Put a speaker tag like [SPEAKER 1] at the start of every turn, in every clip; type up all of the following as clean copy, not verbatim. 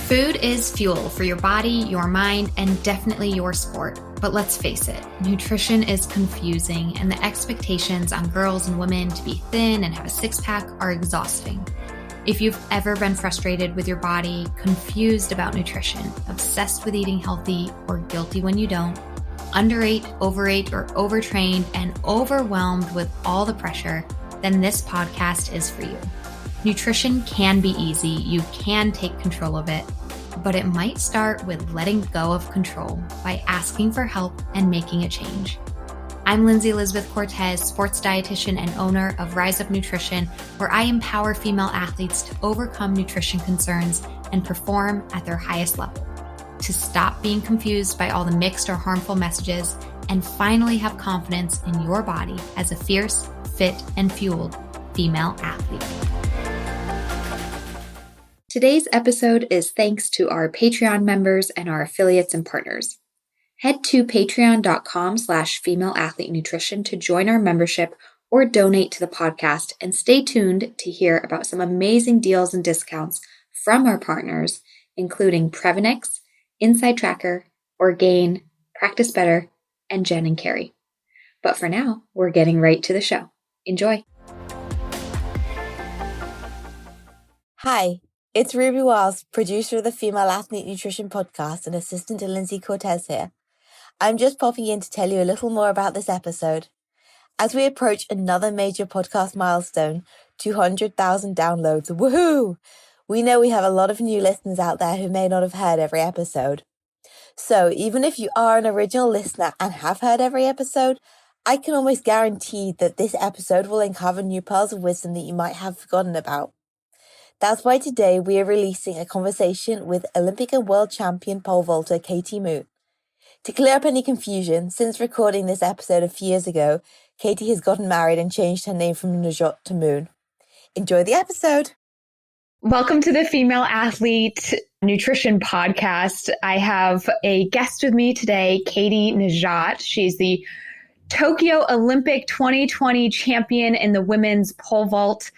[SPEAKER 1] Food is fuel for your body, your mind, and definitely your sport. But let's face it, nutrition is confusing, and the expectations on girls and women to be thin and have a six-pack are exhausting. If you've ever been frustrated with your body, confused about nutrition, obsessed with eating healthy, or guilty when you don't, underate, overate, or overtrained, and overwhelmed with all the pressure, then this podcast is for you. Nutrition can be easy, you can take control of it, but it might start with letting go of control by asking for help and making a change. I'm Lindsay Elizabeth Cortez, sports dietitian and owner of Rise Up Nutrition, where I empower female athletes to overcome nutrition concerns and perform at their highest level, to stop being confused by all the mixed or harmful messages, and finally have confidence in your body as a fierce, fit, and fueled female athlete. Today's episode is thanks to our Patreon members and our affiliates and partners. Head to patreon.com/femaleathletenutrition to join our membership or donate to the podcast, and stay tuned to hear about some amazing deals and discounts from our partners, including Prevenix, Inside Tracker, Orgain, Practice Better, and Jen and Carrie. But for now, we're getting right to the show. Enjoy.
[SPEAKER 2] Hi, it's Ruby Wiles, producer of the Female Athlete Nutrition Podcast and assistant to Lindsay Cortez here. I'm just popping in to tell you a little more about this episode. As we approach another major podcast milestone, 200,000 downloads, woohoo! We know we have a lot of new listeners out there who may not have heard every episode. So even if you are an original listener and have heard every episode, I can almost guarantee that this episode will uncover new pearls of wisdom that you might have forgotten about. That's why today we are releasing a conversation with Olympic and world champion pole vaulter Katie Moo. To clear up any confusion, since recording this episode a few years ago, Katie has gotten married and changed her name from Nageotte to Moon. Enjoy the episode.
[SPEAKER 1] Welcome to the Female Athlete Nutrition Podcast. I have a guest with me today, Katie Nageotte. She's the Tokyo Olympic 2020 champion in the women's pole vault.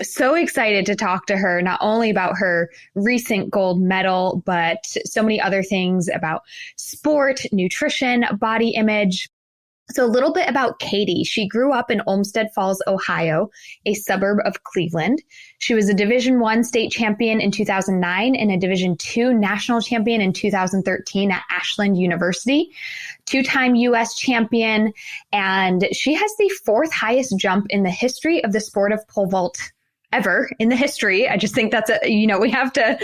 [SPEAKER 1] So excited to talk to her, not only about her recent gold medal, but so many other things about sport, nutrition, body image. So a little bit about Katie. She grew up in Olmsted Falls, Ohio, a suburb of Cleveland. She was a Division I state champion in 2009 and a Division II national champion in 2013 at Ashland University, two-time U.S. champion, and she has the fourth highest jump in the history of the sport of pole vault ever in the history. I just think that's we have to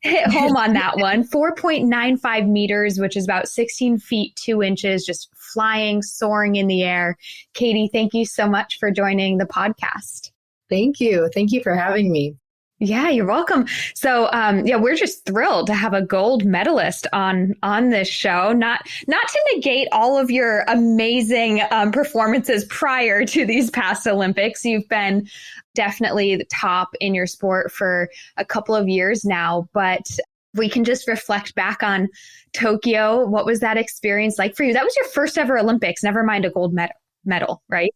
[SPEAKER 1] hit home on that one. 4.95 meters, which is about 16 feet, 2 inches, just flying, soaring in the air. Katie, thank you so much for joining the podcast.
[SPEAKER 3] Thank you. Thank you for having me.
[SPEAKER 1] Yeah, you're welcome. So, we're just thrilled to have a gold medalist on this show. Not to negate all of your amazing performances prior to these past Olympics. You've been definitely the top in your sport for a couple of years now, but we can just reflect back on Tokyo. What was that experience like for you? That was your first ever Olympics, never mind a gold medal, right?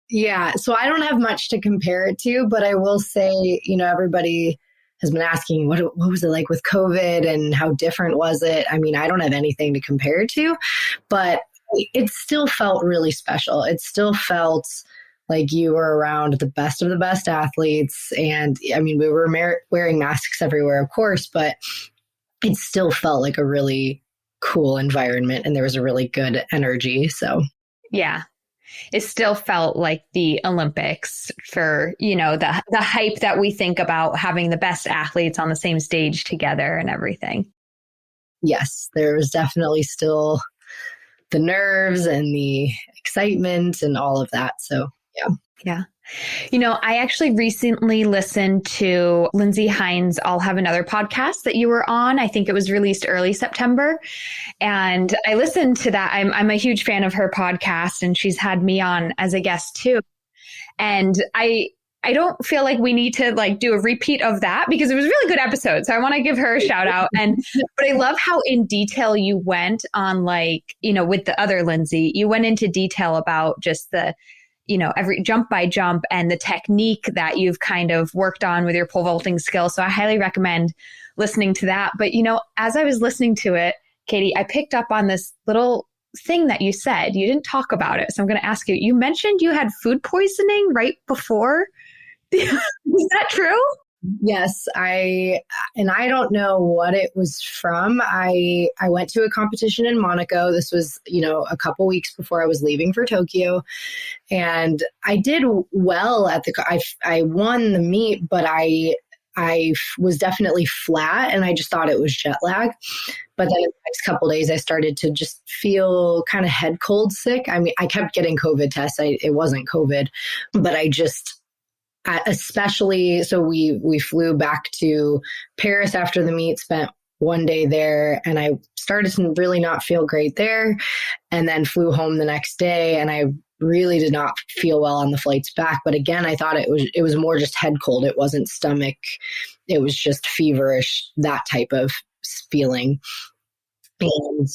[SPEAKER 3] Yeah. So I don't have much to compare it to, but I will say, everybody has been asking what was it like with COVID and how different was it? I mean, I don't have anything to compare it to, but it still felt really special. It still felt like you were around the best of the best athletes. And I mean, we were wearing masks everywhere, of course, but it still felt like a really cool environment and there was a really good energy. So,
[SPEAKER 1] yeah. It still felt like the Olympics for, the hype that we think about having the best athletes on the same stage together and everything.
[SPEAKER 3] Yes, there was definitely still the nerves and the excitement and all of that. So, yeah.
[SPEAKER 1] Yeah. I actually recently listened to Lindsay Hines' I'll Have Another podcast that you were on. I think it was released early September. And I listened to that. I'm a huge fan of her podcast, and she's had me on as a guest too. And I don't feel like we need to do a repeat of that because it was a really good episode. So I want to give her a shout out. But I love how in detail you went on with the other Lindsay, you went into detail about just the every jump by jump and the technique that you've kind of worked on with your pole vaulting skill. So I highly recommend listening to that. But, as I was listening to it, Katie, I picked up on this little thing that you said. You didn't talk about it. So I'm going to ask you, you mentioned you had food poisoning right before. Is that true?
[SPEAKER 3] Yes, I don't know what it was from. I went to a competition in Monaco. This was, a couple weeks before I was leaving for Tokyo, and I did well at I won the meet, but I was definitely flat, and I just thought it was jet lag. But then in the next couple of days, I started to just feel kind of head cold sick. I mean, I kept getting COVID tests. It wasn't COVID, but I just, especially, so we flew back to Paris after the meet, spent one day there, and I started to really not feel great there, and then flew home the next day, and I really did not feel well on the flights back. But again, I thought it was more just head cold. It wasn't stomach. It was just feverish, that type of feeling. And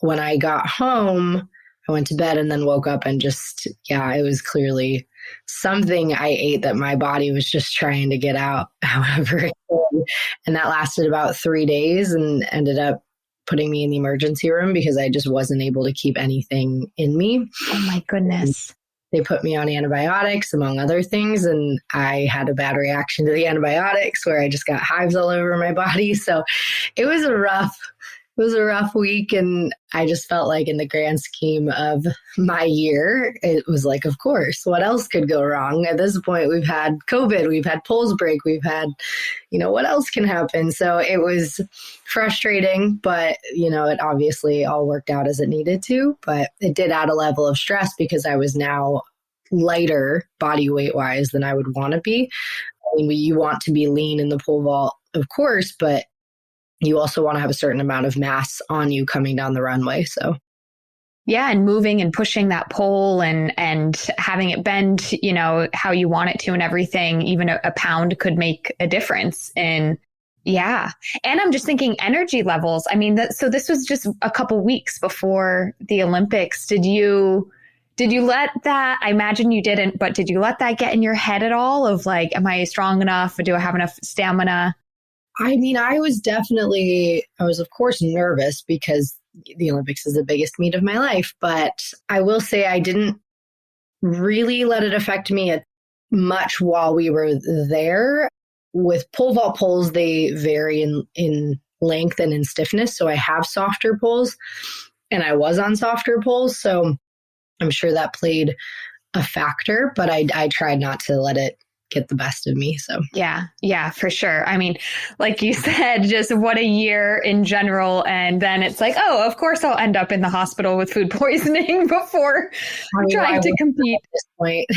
[SPEAKER 3] when I got home, I went to bed and then woke up and just, it was clearly something I ate that my body was just trying to get out however it could. And that lasted about 3 days and ended up putting me in the emergency room because I just wasn't able to keep anything in me.
[SPEAKER 1] Oh my goodness.
[SPEAKER 3] They put me on antibiotics, among other things, and I had a bad reaction to the antibiotics where I just got hives all over my body. So it was a rough week, and I just felt like in the grand scheme of my year, it was like, of course, what else could go wrong? At this point, we've had COVID, we've had polls break, we've had, what else can happen? So it was frustrating, but, it obviously all worked out as it needed to, but it did add a level of stress because I was now lighter body weight wise than I would want to be. I mean, you want to be lean in the pole vault, of course, but you also want to have a certain amount of mass on you coming down the runway. So,
[SPEAKER 1] yeah, and moving and pushing that pole and having it bend, how you want it to and everything, even a pound could make a difference in, yeah. And I'm just thinking energy levels. I mean, so this was just a couple weeks before the Olympics. Did you let that, I imagine you didn't, but did you let that get in your head at all of like, am I strong enough? Or do I have enough stamina?
[SPEAKER 3] I mean, I was of course nervous because the Olympics is the biggest meet of my life, but I will say I didn't really let it affect me much while we were there. With pole vault poles, they vary in length and in stiffness. So I have softer poles and I was on softer poles. So I'm sure that played a factor, but I tried not to let it get the best of me. So yeah, for sure. I mean, like you said, just what a year in general. And then it's like, oh, of course I'll end up in the hospital with food poisoning before trying to compete. At this point.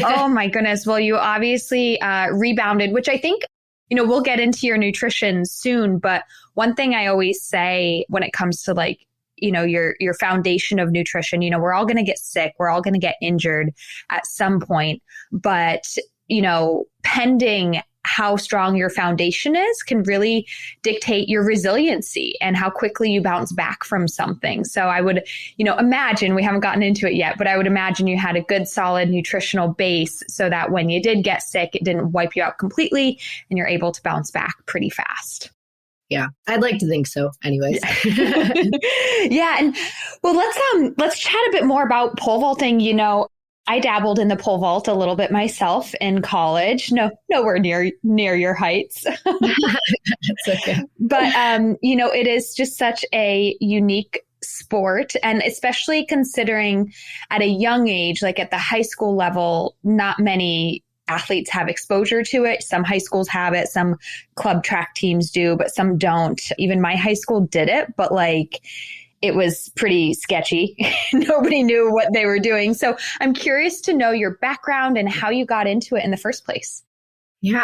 [SPEAKER 1] Oh my goodness. Well, you obviously rebounded, which I think, we'll get into your nutrition soon. But one thing I always say when it comes to like, your foundation of nutrition, we're all going to get sick. We're all going to get injured at some point. But pending how strong your foundation is can really dictate your resiliency and how quickly you bounce back from something. So I would, imagine, we haven't gotten into it yet, but I would imagine you had a good solid nutritional base so that when you did get sick, it didn't wipe you out completely and you're able to bounce back pretty fast.
[SPEAKER 3] Yeah, I'd like to think so anyways.
[SPEAKER 1] Yeah. And well, let's chat a bit more about pole vaulting. I dabbled in the pole vault a little bit myself in college. Nowhere near your heights.
[SPEAKER 3] It's okay.
[SPEAKER 1] But, it is just such a unique sport. And especially considering at a young age, like at the high school level, not many athletes have exposure to it. Some high schools have it. Some club track teams do, but some don't. Even my high school did it, but it was pretty sketchy. Nobody knew what they were doing. So I'm curious to know your background and how you got into it in the first place.
[SPEAKER 3] Yeah,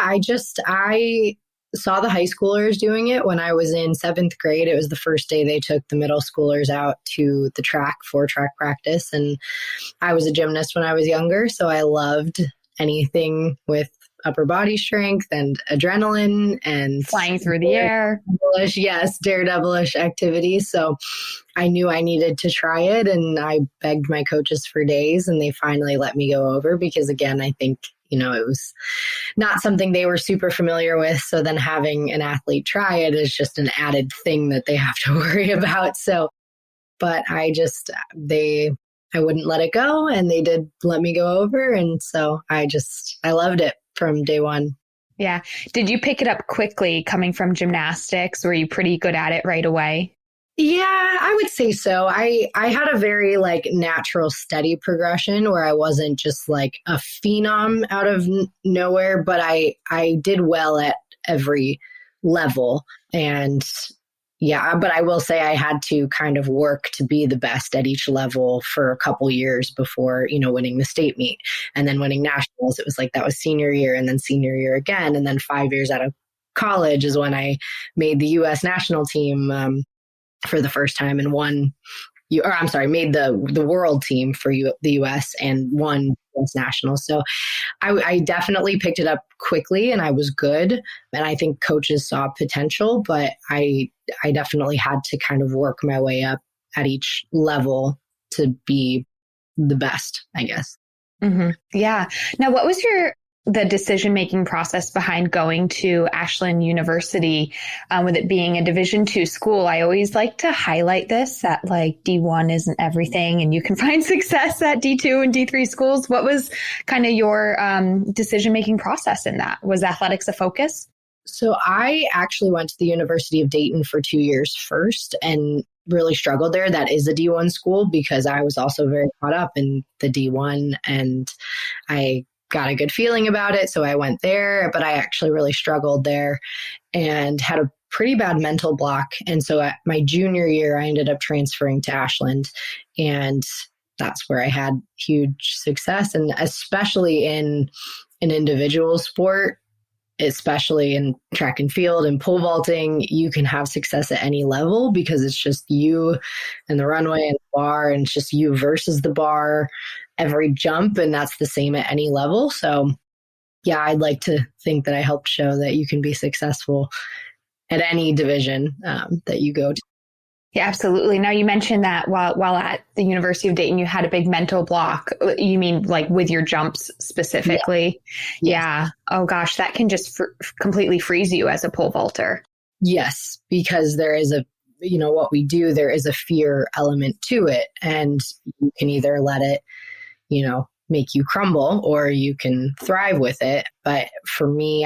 [SPEAKER 3] I saw the high schoolers doing it when I was in 7th grade. It was the first day they took the middle schoolers out to the track for track practice. And I was a gymnast when I was younger, so I loved anything with upper body strength and adrenaline and
[SPEAKER 1] flying through the air.
[SPEAKER 3] Yes, daredevilish activities. So I knew I needed to try it, and I begged my coaches for days, and they finally let me go over because, again, I think, it was not something they were super familiar with. So then having an athlete try it is just an added thing that they have to worry about. So, but I wouldn't let it go, and they did let me go over. And so I loved it from day one.
[SPEAKER 1] Yeah. Did you pick it up quickly coming from gymnastics? Were you pretty good at it right away?
[SPEAKER 3] Yeah, I would say so. I had a very natural, steady progression where I wasn't just a phenom out of nowhere, but I did well at every level. And yeah, but I will say I had to kind of work to be the best at each level for a couple years before, winning the state meet and then winning nationals. It was that was senior year, and then senior year again. And then 5 years out of college is when I made the U.S. national team for the first time and made the world team for the U.S. and won U.S. nationals. So I definitely picked it up quickly, and I was good. And I think coaches saw potential, but I definitely had to kind of work my way up at each level to be the best, I guess.
[SPEAKER 1] Mm-hmm. Yeah. Now, what was the decision-making process behind going to Ashland University, with it being a Division II school? I always like to highlight this, that D1 isn't everything and you can find success at D2 and D3 schools. What was kind of your decision-making process in that? Was athletics a focus?
[SPEAKER 3] So I actually went to the University of Dayton for 2 years first and really struggled there. That is a D1 school because I was also very caught up in the D1 and I got a good feeling about it. So I went there, but I actually really struggled there and had a pretty bad mental block. And so at my junior year, I ended up transferring to Ashland, and that's where I had huge success. And especially in an individual sport, especially in track and field and pole vaulting, you can have success at any level because it's just you and the runway and the bar, and it's just you versus the bar every jump. And that's the same at any level. So yeah, I'd like to think that I helped show that you can be successful at any division that you go to.
[SPEAKER 1] Yeah, absolutely. Now, you mentioned that while at the University of Dayton, you had a big mental block. You mean with your jumps specifically? Yeah. Oh gosh, that can just completely freeze you as a pole vaulter.
[SPEAKER 3] Yes, because there is what we do, there is a fear element to it, and you can either let it, make you crumble, or you can thrive with it. But for me,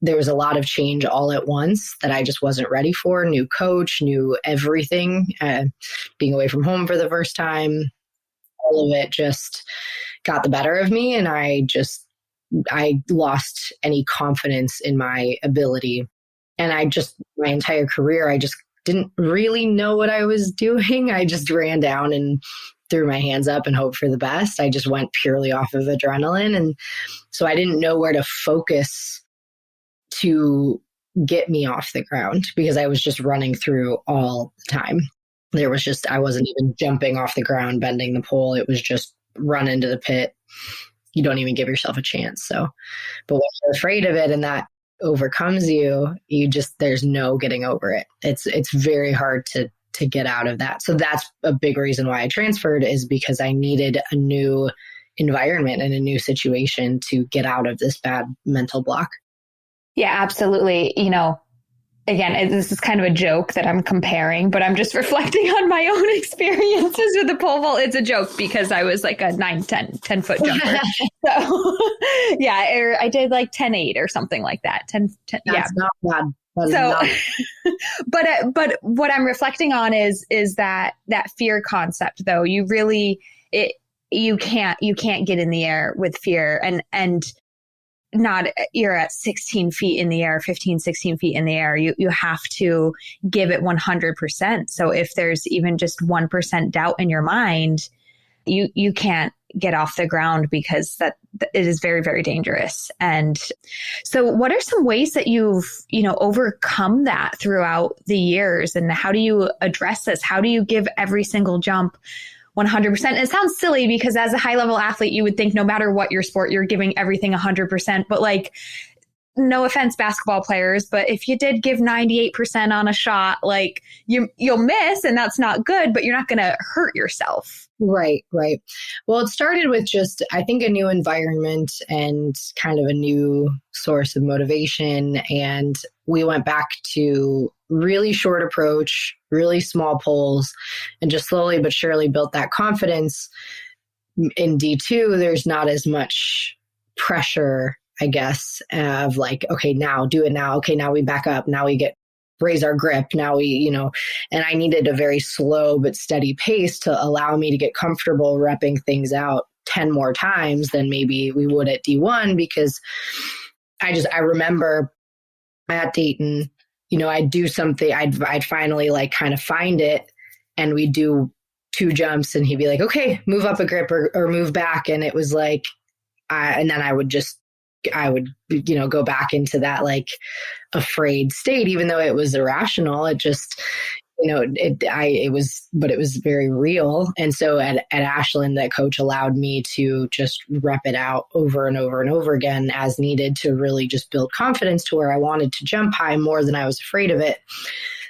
[SPEAKER 3] there was a lot of change all at once that I just wasn't ready for. New coach, new everything, being away from home for the first time, all of it just got the better of me. And I lost any confidence in my ability. And my entire career, I just didn't really know what I was doing. I just ran down and threw my hands up and hoped for the best. I just went purely off of adrenaline. And so I didn't know where to focus to get me off the ground because I was just running through all the time. I wasn't even jumping off the ground, bending the pole. It was just run into the pit. You don't even give yourself a chance. So, but when you're afraid of it and that overcomes you, there's no getting over it. It's very hard to get out of that. So that's a big reason why I transferred, is because I needed a new environment and a new situation to get out of this bad mental block.
[SPEAKER 1] Yeah, absolutely. Again, this is kind of a joke that I'm comparing, but I'm just reflecting on my own experiences with the pole vault. It's a joke because I was a 10 foot jumper. So yeah, I did 10.8 or something like that. 10
[SPEAKER 3] That's not bad.
[SPEAKER 1] So, but what I'm reflecting on is that fear concept, though. You really, you can't get in the air with fear and not, you're at 16 feet in the air, 15, 16 feet in the air. You have to give it 100%. So if there's even just 1% doubt in your mind, you can't get off the ground, because it is very, very dangerous. And so what are some ways that you've, overcome that throughout the years, and how do you address this? How do you give every single jump 100%? It sounds silly because as a high level athlete, you would think no matter what your sport, you're giving everything 100%. But no offense, basketball players, but if you did give 98% on a shot, like you'll miss and that's not good, but you're not going to hurt yourself.
[SPEAKER 3] Right, right. Well, it started with just, I think, a new environment and kind of a new source of motivation. And we went back to really short approach, really small pulls, and just slowly but surely built that confidence. In D2, there's not as much pressure, I guess, of like, okay, now do it now. Okay, now we back up. Now we raise our grip. Now we, and I needed a very slow but steady pace to allow me to get comfortable repping things out 10 more times than maybe we would at D1, because I remember at Dayton, I'd do something, I'd finally like kind of find it, and we'd do 2 jumps and he'd be like, okay, move up a grip or move back. And it was like, and then I would go back into that like afraid state, even though it was irrational. It just, it was very real. And so at Ashland, that coach allowed me to just rep it out over and over and over again as needed to really just build confidence to where I wanted to jump high more than I was afraid of it.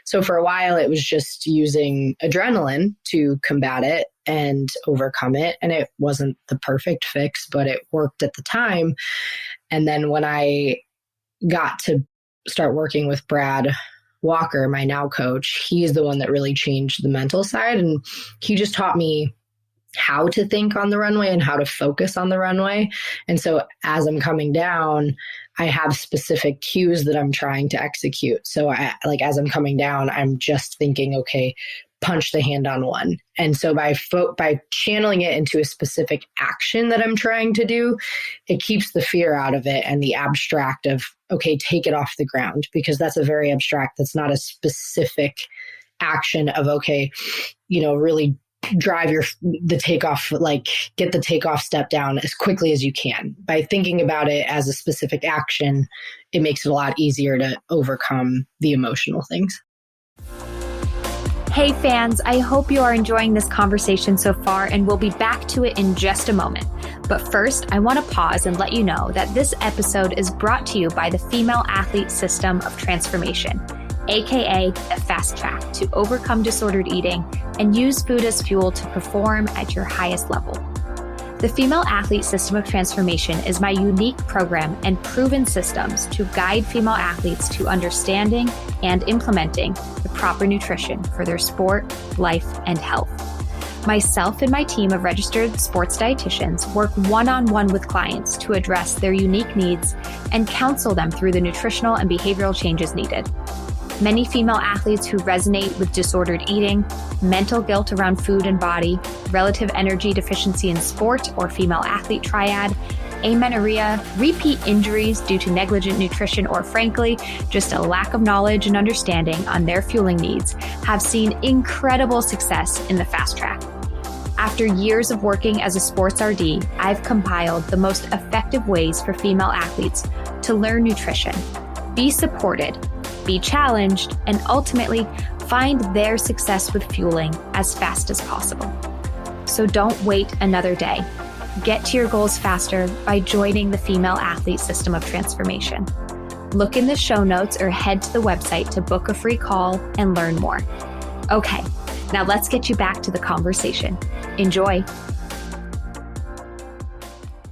[SPEAKER 3] So for a while, it was just using adrenaline to combat it and overcome it. And it wasn't the perfect fix, but it worked at the time. And then when I got to start working with Brad Walker, my now coach, he's the one that really changed the mental side. And he just taught me how to think on the runway and how to focus on the runway. And so as I'm coming down, I have specific cues that I'm trying to execute. So as I'm coming down, I'm just thinking, okay, punch the hand on one. And so by channeling it into a specific action that I'm trying to do, it keeps the fear out of it and the abstract of, okay, take it off the ground, because that's a very abstract, that's not a specific action of, okay, really drive the takeoff, like get the takeoff step down as quickly as you can. By thinking about it as a specific action, it makes it a lot easier to overcome the emotional things.
[SPEAKER 1] Hey fans, I hope you are enjoying this conversation so far, and we'll be back to it in just a moment. But first, I want to pause and let you know that this episode is brought to you by the Female Athlete System of Transformation, aka the Fast Track, to overcome disordered eating and use food as fuel to perform at your highest level. The Female Athlete System of Transformation is my unique program and proven systems to guide female athletes to understanding and implementing the proper nutrition for their sport, life, and health. Myself and my team of registered sports dietitians work one-on-one with clients to address their unique needs and counsel them through the nutritional and behavioral changes needed. Many female athletes who resonate with disordered eating, mental guilt around food and body, relative energy deficiency in sport or female athlete triad, amenorrhea, repeat injuries due to negligent nutrition, or frankly, just a lack of knowledge and understanding on their fueling needs, have seen incredible success in the Fast Track. After years of working as a sports RD, I've compiled the most effective ways for female athletes to learn nutrition, be supported, be challenged, and ultimately find their success with fueling as fast as possible. So don't wait another day. Get to your goals faster by joining the Female Athlete System of Transformation. Look in the show notes or head to the website to book a free call and learn more. Okay, now let's get you back to the conversation. Enjoy.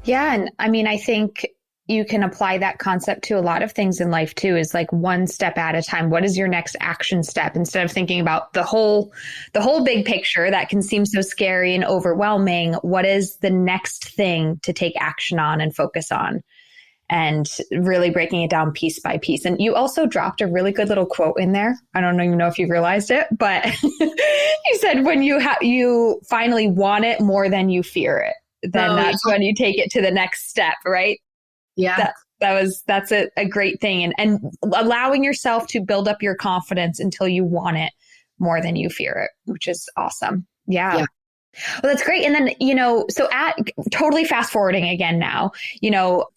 [SPEAKER 1] Yeah, and I think you can apply that concept to a lot of things in life too, is like one step at a time. What is your next action step? Instead of thinking about the whole big picture that can seem so scary and overwhelming, what is the next thing to take action on and focus on? And really breaking it down piece by piece. And you also dropped a really good little quote in there. I don't even know if you realized it, but you said when you finally want it more than you fear it, then that's when you take it to the next step, right?
[SPEAKER 3] Yeah.
[SPEAKER 1] That's a great thing. And allowing yourself to build up your confidence until you want it more than you fear it, which is awesome. Yeah. Well, that's great. And then, so totally fast forwarding again now,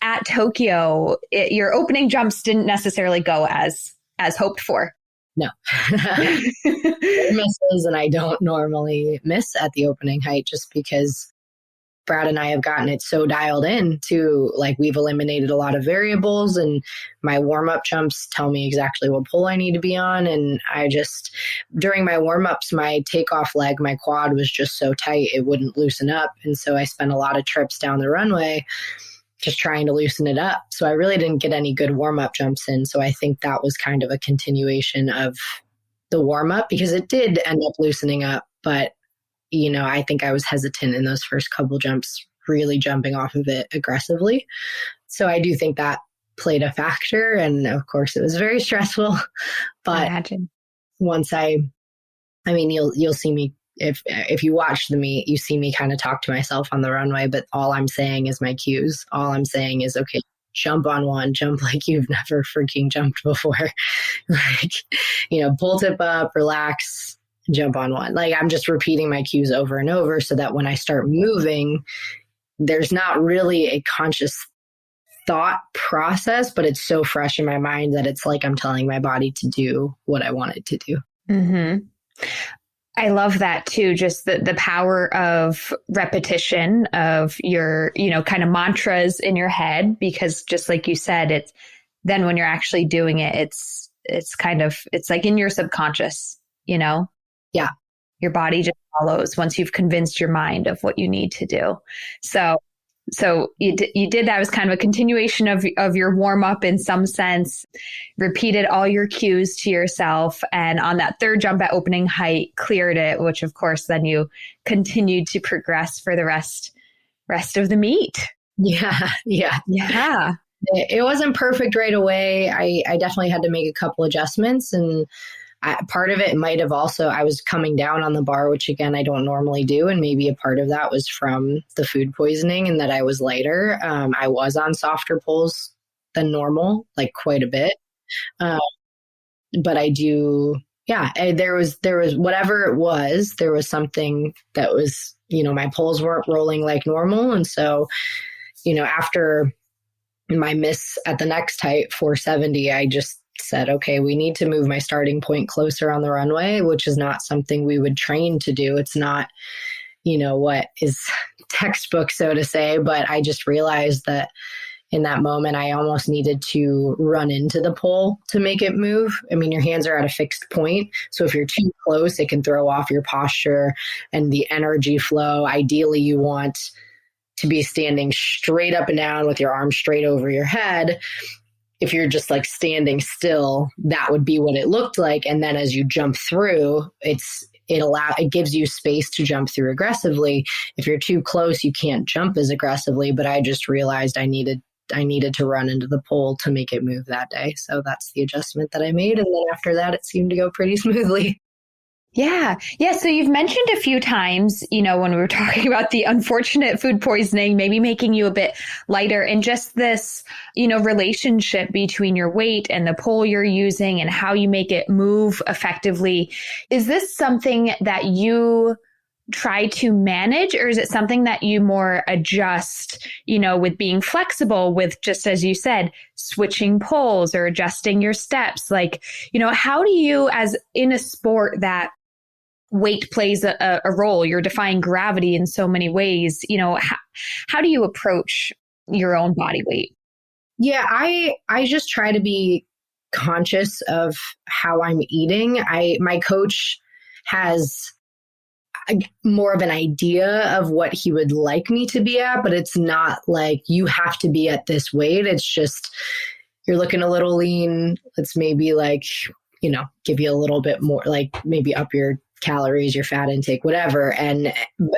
[SPEAKER 1] at Tokyo, your opening jumps didn't necessarily go as hoped for.
[SPEAKER 3] No. Misses, and I don't normally miss at the opening height just because Brad and I have gotten it so dialed in to like, we've eliminated a lot of variables, and my warm-up jumps tell me exactly what pole I need to be on. And I just, during my warm-ups, my takeoff leg, my quad was just so tight, it wouldn't loosen up. And so I spent a lot of trips down the runway just trying to loosen it up. So I really didn't get any good warm-up jumps in. So I think that was kind of a continuation of the warm-up, because it did end up loosening up. But I think I was hesitant in those first couple jumps, really jumping off of it aggressively. So I do think that played a factor. And of course, it was very stressful. But
[SPEAKER 1] Imagine.
[SPEAKER 3] once you'll see me, if you watch the meet, you see me kind of talk to myself on the runway, but all I'm saying is my cues. All I'm saying is, okay, jump on one, jump like you've never freaking jumped before. Pull tip up, relax, jump on one. Like, I'm just repeating my cues over and over so that when I start moving, there's not really a conscious thought process, but it's so fresh in my mind that it's like I'm telling my body to do what I want it to do.
[SPEAKER 1] Mm-hmm. I love that too. Just the power of repetition of your, kind of mantras in your head, because just like you said, it's then when you're actually doing it, it's like in your subconscious,
[SPEAKER 3] Yeah.
[SPEAKER 1] Your body just follows once you've convinced your mind of what you need to do. So you did that. It was kind of a continuation of your warm up in some sense, repeated all your cues to yourself. And on that third jump at opening height, cleared it, which of course, then you continued to progress for the rest of the meet.
[SPEAKER 3] Yeah. It wasn't perfect right away. I definitely had to make a couple adjustments, and part of it might have also, I was coming down on the bar, which again, I don't normally do. And maybe a part of that was from the food poisoning and that I was lighter. I was on softer poles than normal, like quite a bit. But I do, there was whatever it was, there was something that was, my poles weren't rolling like normal. And so, after my miss at the next height, 470, I just said, okay, we need to move my starting point closer on the runway, which is not something we would train to do. It's not, what is textbook, so to say, but I just realized that in that moment, I almost needed to run into the pole to make it move. I mean, your hands are at a fixed point. So if you're too close, it can throw off your posture and the energy flow. Ideally, you want to be standing straight up and down with your arms straight over your head. If you're just like standing still, that would be what it looked like. And then as you jump through, it gives you space to jump through aggressively. If you're too close, you can't jump as aggressively. But I just realized I needed to run into the pole to make it move that day. So that's the adjustment that I made. And then after that, it seemed to go pretty smoothly.
[SPEAKER 1] Yeah. So you've mentioned a few times, when we were talking about the unfortunate food poisoning, maybe making you a bit lighter, and just this, relationship between your weight and the pole you're using and how you make it move effectively. Is this something that you try to manage, or is it something that you more adjust, with being flexible with, just as you said, switching poles or adjusting your steps? Like, how do you, as in a sport that weight plays a role, you're defying gravity in so many ways, how do you approach your own body weight?
[SPEAKER 3] Yeah, I just try to be conscious of how I'm eating. My coach has more of an idea of what he would like me to be at, but it's not like you have to be at this weight. It's just, you're looking a little lean. Let's maybe give you a little bit more, like maybe up your calories, your fat intake, whatever. And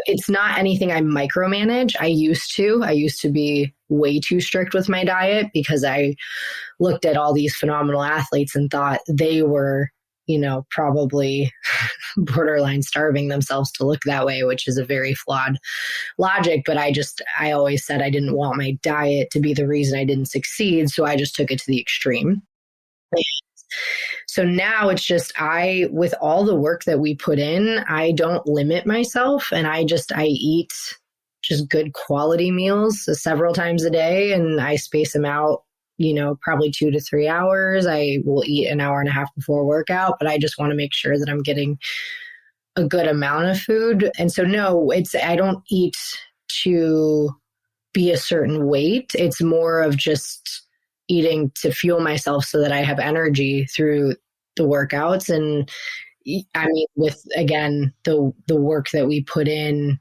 [SPEAKER 3] it's not anything I micromanage. I used to be way too strict with my diet because I looked at all these phenomenal athletes and thought they were, probably borderline starving themselves to look that way, which is a very flawed logic. But I always said I didn't want my diet to be the reason I didn't succeed. So I just took it to the extreme. So now it's just, with all the work that we put in, I don't limit myself, and I eat just good quality meals several times a day, and I space them out, probably 2 to 3 hours. I will eat an hour and a half before workout, but I just want to make sure that I'm getting a good amount of food. And so no, I don't eat to be a certain weight. It's more of just eating to fuel myself so that I have energy through the workouts. And I mean, with, again, the work that we put in,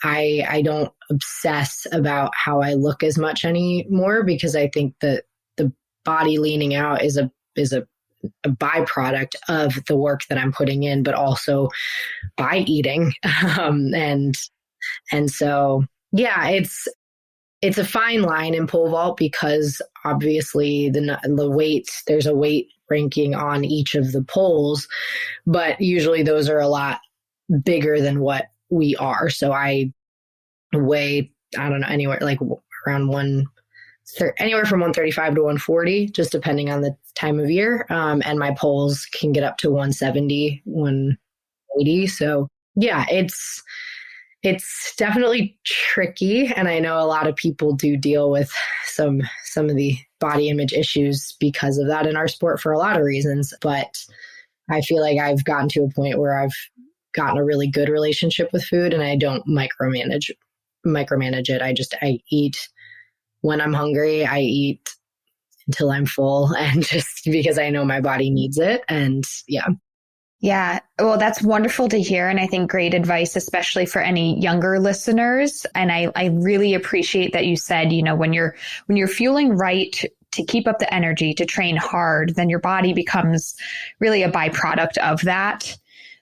[SPEAKER 3] I don't obsess about how I look as much anymore, because I think that the body leaning out is a byproduct of the work that I'm putting in, but also by eating. And so, yeah, it's a fine line in pole vault, because obviously the weight, there's a weight ranking on each of the poles, but usually those are a lot bigger than what we are. So I weigh, I don't know, anywhere like around anywhere from 135 to 140, just depending on the time of year. And my poles can get up to 170, 180. So yeah, it's definitely tricky. And I know a lot of people do deal with some of the body image issues because of that in our sport for a lot of reasons. But I feel like I've gotten to a point where I've gotten a really good relationship with food, and I don't micromanage it. I eat when I'm hungry. I eat until I'm full, and just because I know my body needs it. And yeah.
[SPEAKER 1] Yeah. Well, that's wonderful to hear. And I think great advice, especially for any younger listeners. And I really appreciate that you said, when you're fueling right to keep up the energy, to train hard, then your body becomes really a byproduct of that.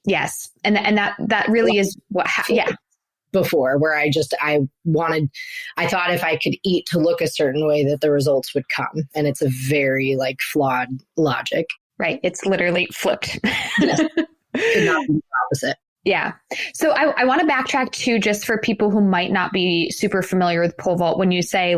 [SPEAKER 1] Yes. And that really is what,
[SPEAKER 3] before, where I thought if I could eat to look a certain way that the results would come. And it's a very flawed logic.
[SPEAKER 1] Right. It's literally flipped.
[SPEAKER 3] Yes. Could not be the opposite.
[SPEAKER 1] Yeah. So I want to backtrack too, just for people who might not be super familiar with pole vault. When you say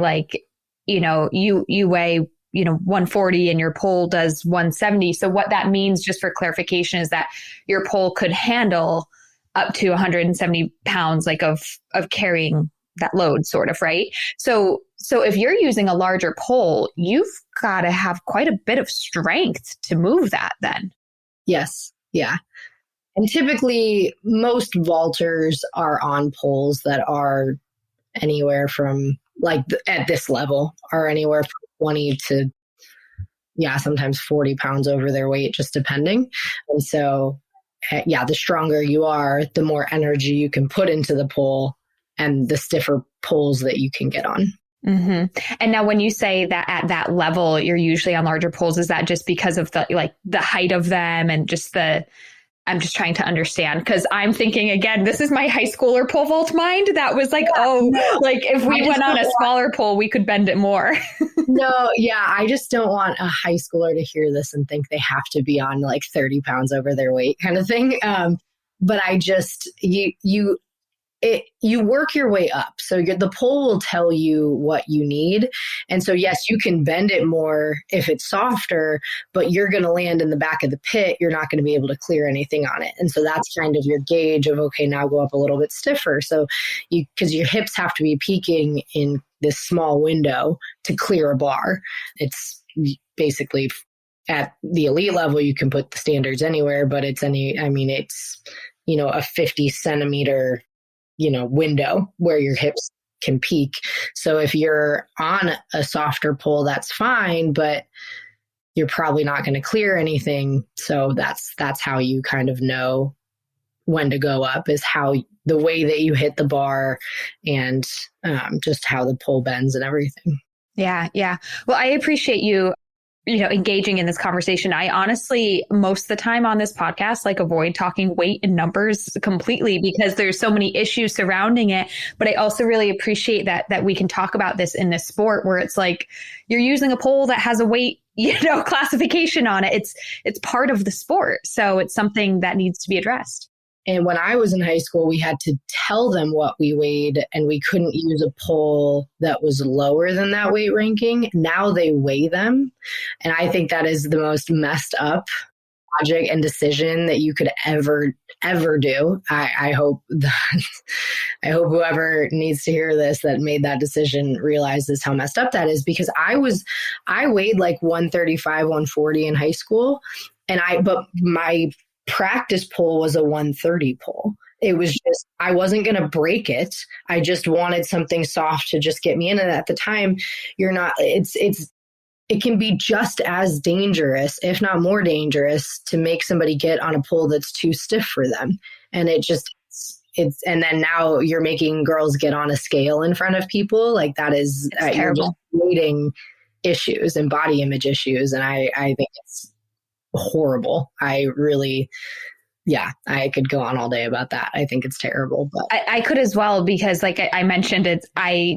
[SPEAKER 1] you weigh, 140 and your pole does 170. So what that means, just for clarification, is that your pole could handle up to 170 pounds of carrying that load, sort of, right? So if you're using a larger pole, you've got to have quite a bit of strength to move that then.
[SPEAKER 3] Yes. Yeah. And typically most vaulters are on poles that are anywhere from at this level are anywhere from 20 to, sometimes 40 pounds over their weight, just depending. And so, the stronger you are, the more energy you can put into the pole and the stiffer poles that you can get on.
[SPEAKER 1] Mm-hmm. And now when you say that at that level, you're usually on larger poles, is that just because of the height of them and just I'm just trying to understand, because I'm thinking, again, this is my high schooler pole vault mind. That was if we went on a smaller pole, we could bend it more.
[SPEAKER 3] No, yeah. I just don't want a high schooler to hear this and think they have to be on 30 pounds over their weight kind of thing. But I just, you work your way up. So the pole will tell you what you need. And so, yes, you can bend it more if it's softer, but you're going to land in the back of the pit. You're not going to be able to clear anything on it. And so that's kind of your gauge of, okay, now go up a little bit stiffer. So because your hips have to be peaking in this small window to clear a bar. It's basically at the elite level, you can put the standards anywhere, but it's a 50 centimeter window where your hips can peak. So if you're on a softer pole, that's fine, but you're probably not going to clear anything. So that's how you kind of know when to go up, is how the way that you hit the bar and just how the pole bends and everything.
[SPEAKER 1] Yeah. Yeah. Well, I appreciate you engaging in this conversation. I honestly, most of the time on this podcast, avoid talking weight and numbers completely, because there's so many issues surrounding it. But I also really appreciate that we can talk about this in this sport, where it's you're using a pole that has a weight, classification on it. It's part of the sport. So it's something that needs to be addressed.
[SPEAKER 3] And when I was in high school, we had to tell them what we weighed, and we couldn't use a pole that was lower than that weight ranking. Now they weigh them. And I think that is the most messed up logic and decision that you could ever do. I hope whoever needs to hear this that made that decision realizes how messed up that is, because I weighed 135, 140 in high school, but my practice pole was a 130 pole. It was just, I wasn't going to break it. I just wanted something soft to just get me in. And at the time, it can be just as dangerous, if not more dangerous, to make somebody get on a pole that's too stiff for them. And and then now you're making girls get on a scale in front of people. Like that is, you're just creating issues and body image issues. And I think it's horrible. I could go on all day about that. I think it's terrible, but
[SPEAKER 1] I could as well, because like I mentioned, I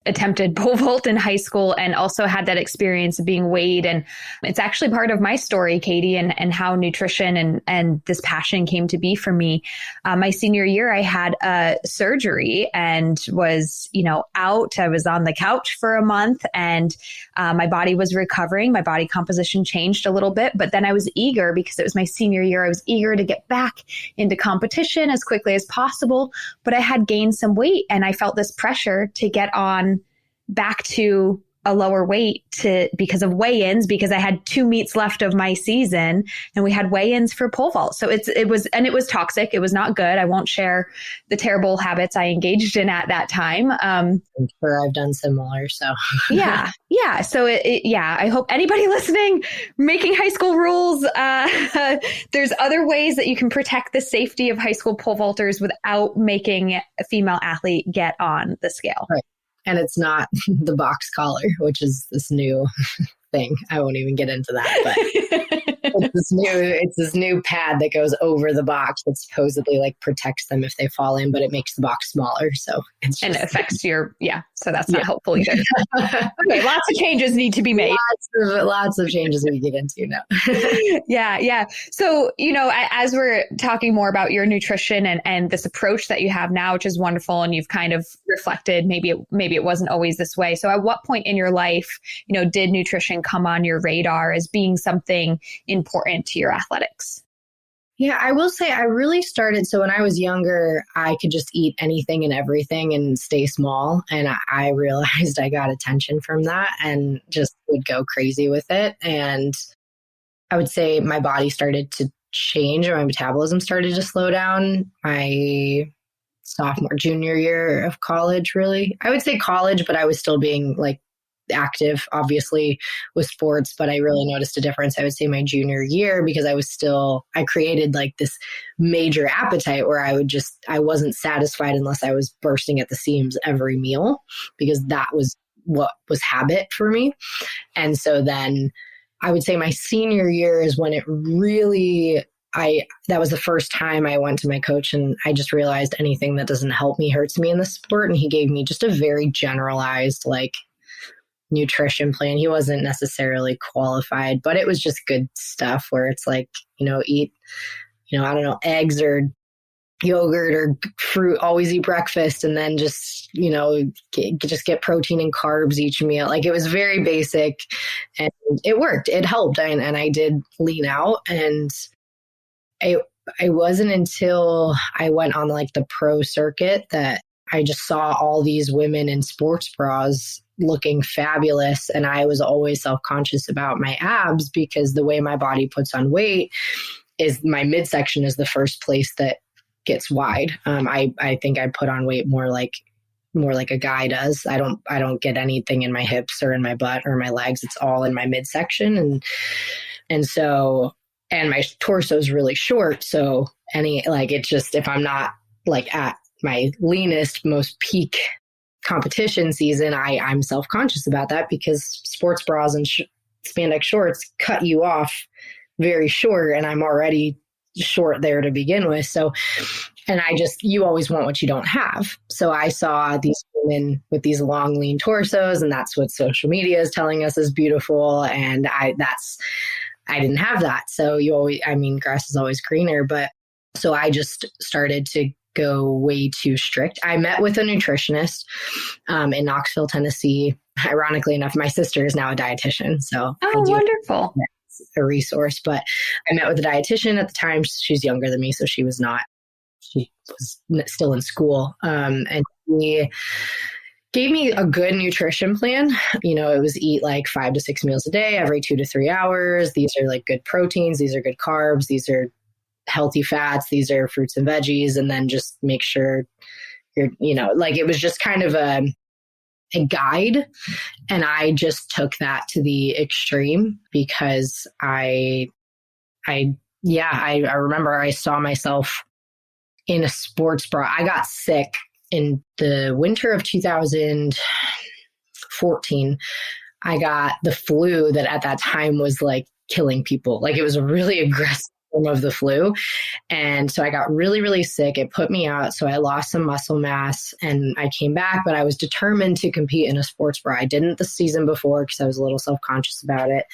[SPEAKER 1] attempted pole vault in high school and also had that experience of being weighed. And it's actually part of my story, Katie, and how nutrition and this passion came to be for me. My senior year, I had a surgery and was, out. I was on the couch for a month and my body was recovering. My body composition changed a little bit, but then I was eager because it was my senior year. I was eager to get back into competition as quickly as possible, but I had gained some weight and I felt this pressure to get on back to a lower weight because of weigh-ins, because I had 2 meets left of my season and we had weigh-ins for pole vault. So it was toxic. It was not good. I won't share the terrible habits I engaged in at that time.
[SPEAKER 3] I'm sure I've done similar. So
[SPEAKER 1] yeah. So I hope anybody listening, making high school rules, there's other ways that you can protect the safety of high school pole vaulters without making a female athlete get on the scale.
[SPEAKER 3] Right. And it's not the box collar, which is this new thing. I won't even get into that, but it's this new pad that goes over the box that supposedly like protects them if they fall in, but it makes the box smaller. So
[SPEAKER 1] and it affects so that's not helpful either. Okay, lots of changes need to be made.
[SPEAKER 3] Lots of changes we get into now.
[SPEAKER 1] Yeah. So, as we're talking more about your nutrition and this approach that you have now, which is wonderful, and you've kind of reflected, maybe it wasn't always this way. So at what point in your life, did nutrition come on your radar as being something important to your athletics?
[SPEAKER 3] Yeah, I will say I really started. So when I was younger, I could just eat anything and everything and stay small. And I realized I got attention from that and just would go crazy with it. And I would say my body started to change and my metabolism started to slow down. My junior year of college, really. I would say college, but I was still being like active, obviously, with sports, but I really noticed a difference, I would say, my junior year, because I created like this major appetite where I wasn't satisfied unless I was bursting at the seams every meal, because that was what was habit for me. And so then I would say my senior year is when it really, that was the first time I went to my coach and I just realized anything that doesn't help me hurts me in the sport. And he gave me just a very generalized, like, nutrition plan. He wasn't necessarily qualified, but it was just good stuff where it's like, eat, I don't know, eggs or yogurt or fruit, always eat breakfast, and then just, get protein and carbs each meal. Like, it was very basic and it worked. It helped. And I did lean out, and it wasn't until I went on like the pro circuit that I just saw all these women in sports bras looking fabulous. And I was always self-conscious about my abs because the way my body puts on weight is my midsection is the first place that gets wide. I think I put on weight more like a guy does. I don't get anything in my hips or in my butt or my legs. It's all in my midsection. And my torso is really short. So if I'm not like at my leanest, most peak competition season, I'm self-conscious about that because sports bras and spandex shorts cut you off very short, and I'm already short there to begin with. So, and you always want what you don't have. So I saw these women with these long, lean torsos, and that's what social media is telling us is beautiful. And I didn't have that. So grass is always greener. But so I just started to go way too strict. I met with a nutritionist in Knoxville, Tennessee. Ironically enough, my sister is now a dietitian. So
[SPEAKER 1] wonderful.
[SPEAKER 3] A resource. But I met with a dietitian at the time. She's younger than me, so she was still in school. And he gave me a good nutrition plan. It was eat like 5 to 6 meals a day, every 2 to 3 hours. These are like good proteins. These are good carbs. These are healthy fats. These are fruits and veggies. And then just make sure you're, like it was just kind of a guide. And I just took that to the extreme because I remember I saw myself in a sports bra. I got sick in the winter of 2014. I got the flu that at that time was like killing people. Like it was a really aggressive form of the flu. And so I got really, really sick. It put me out. So I lost some muscle mass and I came back, but I was determined to compete in a sports bra. I didn't the season before because I was a little self-conscious about it,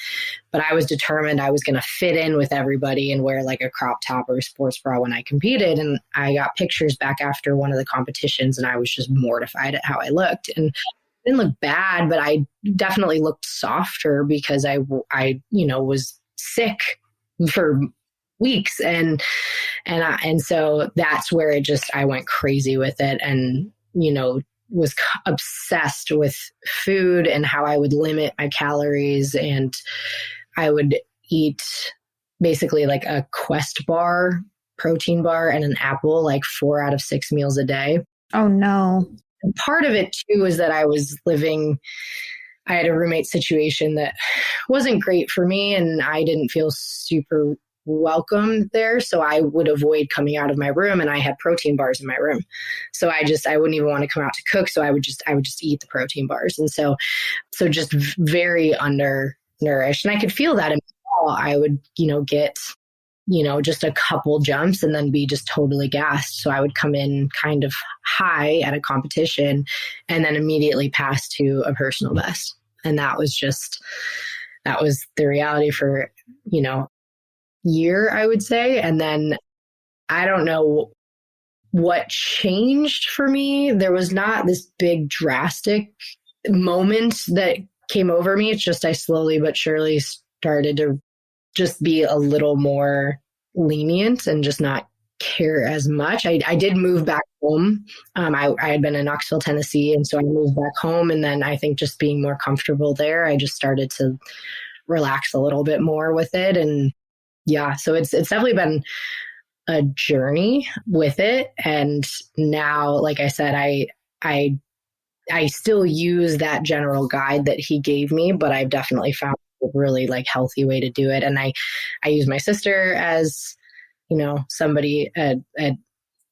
[SPEAKER 3] but I was determined I was going to fit in with everybody and wear like a crop top or a sports bra when I competed. And I got pictures back after one of the competitions and I was just mortified at how I looked. And didn't look bad, but I definitely looked softer because I was sick for weeks. And so that's where I went crazy with it and, was obsessed with food and how I would limit my calories. And I would eat basically like a Quest bar, protein bar, and an apple, like 4 out of 6 meals a day.
[SPEAKER 1] Oh no.
[SPEAKER 3] And part of it too is that I had a roommate situation that wasn't great for me and I didn't feel super welcome there. So I would avoid coming out of my room and I had protein bars in my room. So I wouldn't even want to come out to cook. So I would just eat the protein bars. And so just very undernourished. And I could feel that in my I would, get just a couple jumps and then be just totally gassed. So I would come in kind of high at a competition and then immediately pass to a personal best. And that was the reality for, year, I would say. And then I don't know what changed for me. There was not this big drastic moment that came over me. It's just I slowly but surely started to just be a little more lenient and just not care as much. I did move back home. I had been in Knoxville, Tennessee, and so I moved back home. And then I think just being more comfortable there, I just started to relax a little bit more with it. And yeah, so it's definitely been a journey with it. And now, like I said, I still use that general guide that he gave me, but I've definitely found a really like healthy way to do it. And I use my sister as, somebody at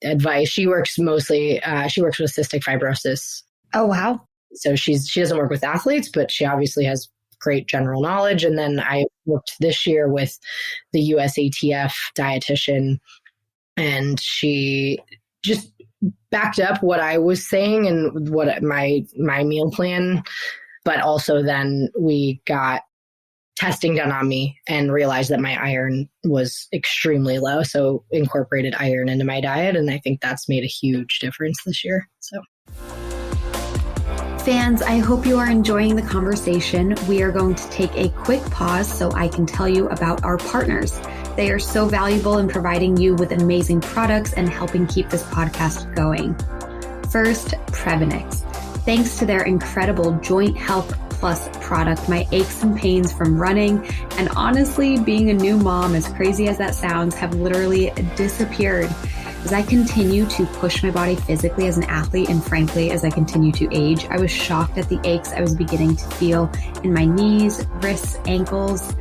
[SPEAKER 3] advice. She works with cystic fibrosis.
[SPEAKER 1] Oh, wow.
[SPEAKER 3] So she doesn't work with athletes, but she obviously has great general knowledge. And then I worked this year with the USATF dietitian, and she just backed up what I was saying and what my meal plan. But also then we got testing done on me and realized that my iron was extremely low. So incorporated iron into my diet. And I think that's made a huge difference this year. So.
[SPEAKER 1] Fans, I hope you are enjoying the conversation. We are going to take a quick pause so I can tell you about our partners. They are so valuable in providing you with amazing products and helping keep this podcast going. First, Prevenix. Thanks to their incredible Joint Health Plus product, my aches and pains from running and honestly being a new mom, as crazy as that sounds, have literally disappeared. As I continue to push my body physically as an athlete, and frankly, as I continue to age, I was shocked at the aches I was beginning to feel in my knees, wrists, ankles.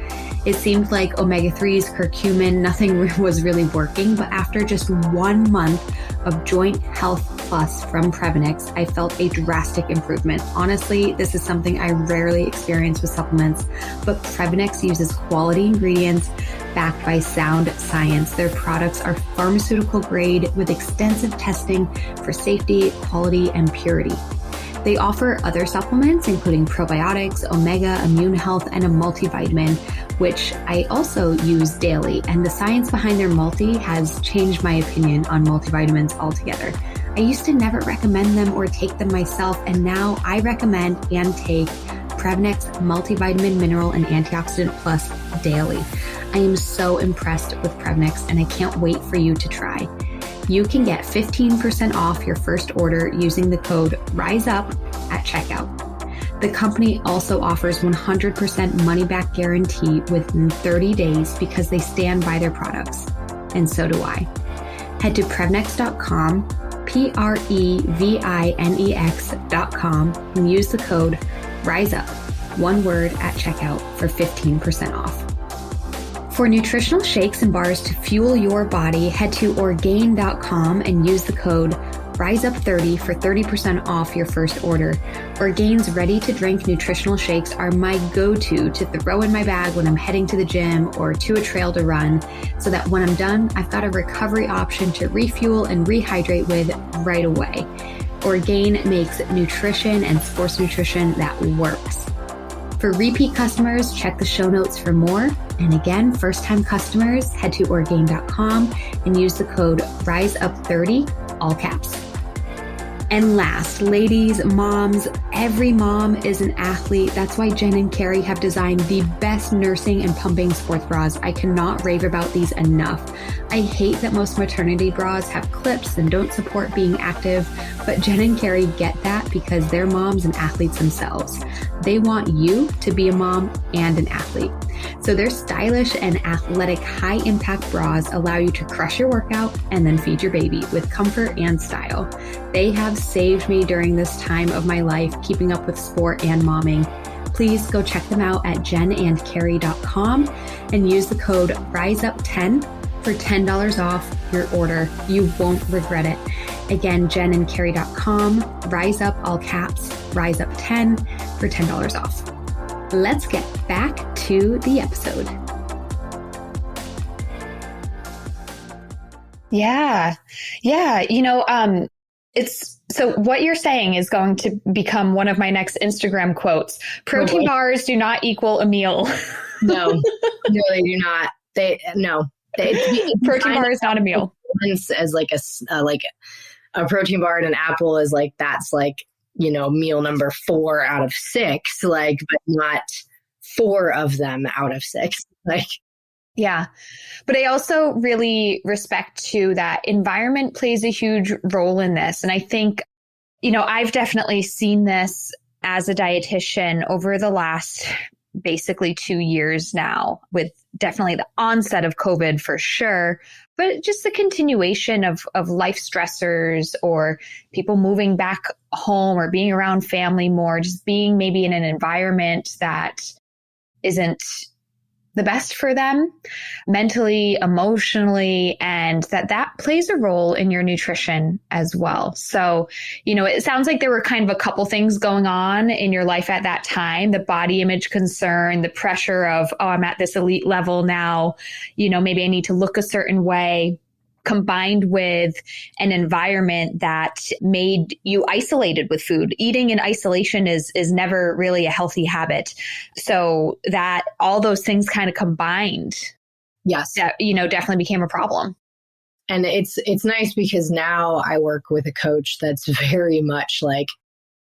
[SPEAKER 1] It seemed like omega-3s, curcumin, nothing was really working. But after just 1 month of Joint Health Plus from Prevenix, I felt a drastic improvement. Honestly, this is something I rarely experience with supplements, but Prevenix uses quality ingredients backed by sound science. Their products are pharmaceutical grade with extensive testing for safety, quality, and purity. They offer other supplements, including probiotics, omega, immune health, and a multivitamin, which I also use daily. And the science behind their multi has changed my opinion on multivitamins altogether. I used to never recommend them or take them myself, and now I recommend and take Prevenix Multivitamin, Mineral, and Antioxidant Plus daily. I am so impressed with Prevenix, and I can't wait for you to try. You can get 15% off your first order using the code RISEUP at checkout. The company also offers 100% money-back guarantee within 30 days because they stand by their products. and so do I. Head to Prevnex.com, Previnex.com, and use the code RISEUP, one word, at checkout for 15% off. For nutritional shakes and bars to fuel your body, head to Orgain.com and use the code RISEUP30 for 30% off your first order. Orgain's ready-to-drink nutritional shakes are my go-to to throw in my bag when I'm heading to the gym or to a trail to run, so that when I'm done, I've got a recovery option to refuel and rehydrate with right away. Orgain makes nutrition and sports nutrition that works. For repeat customers, check the show notes for more. And again, first-time customers, head to Orgain.com and use the code RISEUP30, all caps. And last, ladies, moms, every mom is an athlete. That's why Jen and Carrie have designed the best nursing and pumping sports bras. I cannot rave about these enough. I hate that most maternity bras have clips and don't support being active, but Jen and Carrie get that because they're moms and athletes themselves. They want you to be a mom and an athlete. So their stylish and athletic high-impact bras allow you to crush your workout and then feed your baby with comfort and style. They have saved me during this time of my life, keeping up with sport and momming. Please go check them out at jenandcarrie.com and use the code RISEUP10 for $10 off your order. You won't regret it. Again, jenandcarrie.com, RISEUP, all caps, RISEUP10 for $10 off. Let's get back to the episode. Yeah. It's so what you're saying is going to become one of my next Instagram quotes. Protein bars do not equal a meal.
[SPEAKER 3] No, they do not.
[SPEAKER 1] Protein bar is not a meal.
[SPEAKER 3] As like a protein bar and an apple is like, that's like, meal number 4 out of 6, but not 4 of them out of 6.
[SPEAKER 1] Yeah. But I also really respect too that environment plays a huge role in this. And I think, I've definitely seen this as a dietitian over the last basically 2 years now, with definitely the onset of COVID for sure, but just the continuation of life stressors or people moving back home or being around family more, just being maybe in an environment that isn't the best for them mentally, emotionally, and that plays a role in your nutrition as well. So, it sounds like there were kind of a couple things going on in your life at that time, the body image concern, the pressure of, oh, I'm at this elite level now, maybe I need to look a certain way, combined with an environment that made you isolated with food. Eating in isolation is never really a healthy habit. So that all those things kind of combined.
[SPEAKER 3] Yes.
[SPEAKER 1] That, definitely became a problem.
[SPEAKER 3] And it's nice because now I work with a coach that's very much like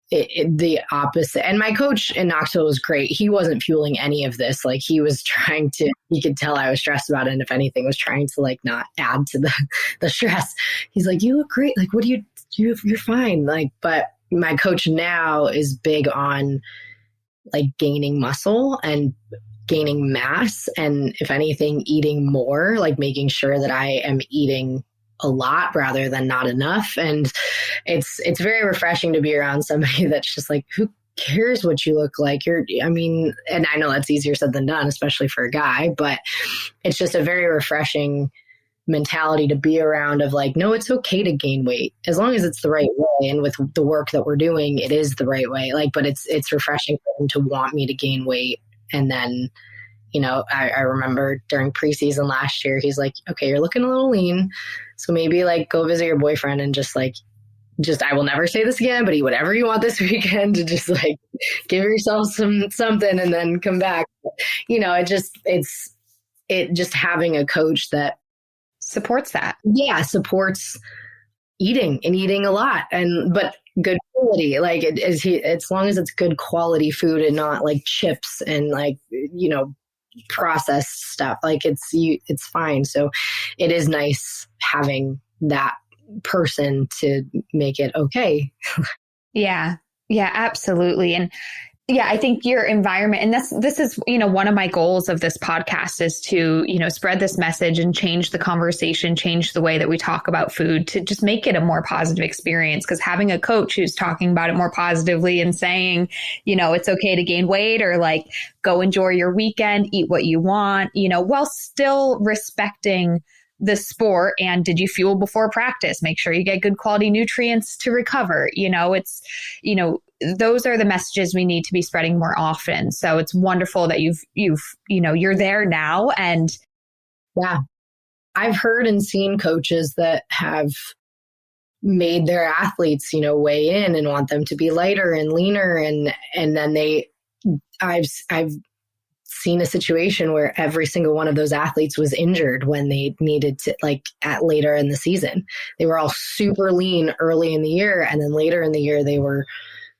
[SPEAKER 3] the opposite. And my coach in Knoxville was great. He wasn't fueling any of this. He was trying to, he could tell I was stressed about it. And if anything, was trying to not add to the stress. He's like, you look great. What do you're fine. But my coach now is big on gaining muscle and gaining mass. And if anything, eating more, making sure that I am eating a lot rather than not enough. And it's very refreshing to be around somebody that's just who cares what you look like? And I know that's easier said than done, especially for a guy, but it's just a very refreshing mentality to be around of no, it's okay to gain weight as long as it's the right way. And with the work that we're doing, it is the right way. But it's refreshing for him to want me to gain weight. And then, I remember during preseason last year, he's like, okay, you're looking a little lean. So maybe go visit your boyfriend and just I will never say this again, but eat whatever you want this weekend to just give yourself something and then come back. It's just having a coach that
[SPEAKER 1] supports that.
[SPEAKER 3] Yeah. Supports eating and eating a lot but good quality. As long as it's good quality food and not chips and processed stuff, it's fine. So it is nice having that person to make it okay.
[SPEAKER 1] Yeah, absolutely. And Yeah, I think your environment, and this is, one of my goals of this podcast is to, spread this message and change the conversation, change the way that we talk about food to just make it a more positive experience. Because having a coach who's talking about it more positively and saying, it's okay to gain weight, or like, go enjoy your weekend, eat what you want, while still respecting the sport. And did you fuel before practice? Make sure you get good quality nutrients to recover. Those are the messages we need to be spreading more often. So it's wonderful that you're there now. And
[SPEAKER 3] yeah, I've heard and seen coaches that have made their athletes, weigh in and want them to be lighter and leaner. And then I've seen a situation where every single one of those athletes was injured when they needed to, like, at later in the season. They were all super lean early in the year, and then later in the year they were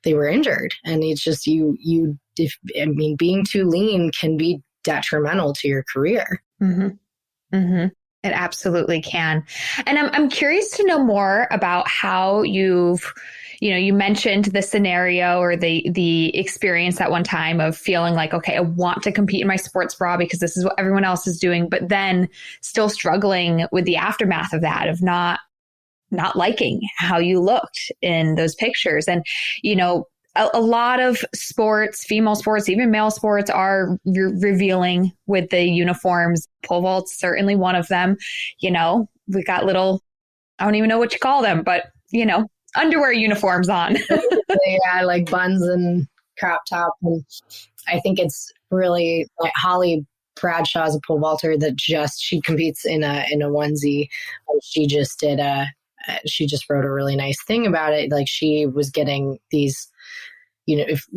[SPEAKER 3] injured. And it's just being too lean can be detrimental to your career.
[SPEAKER 1] Mm-hmm. Mm-hmm. It absolutely can. And I'm curious to know more about how you mentioned the scenario or the experience at one time of feeling like, okay, I want to compete in my sports bra because this is what everyone else is doing, but then still struggling with the aftermath of that, of not liking how you looked in those pictures. And, a lot of sports, female sports, even male sports, are revealing with the uniforms. Pole vault's certainly one of them. We got little, I don't even know what you call them, but, underwear uniforms on.
[SPEAKER 3] Yeah, like buns and crop top. And I think it's really like Holly Bradshaw's a pole vaulter that she competes in a onesie. She just wrote a really nice thing about it. Like, she was getting these,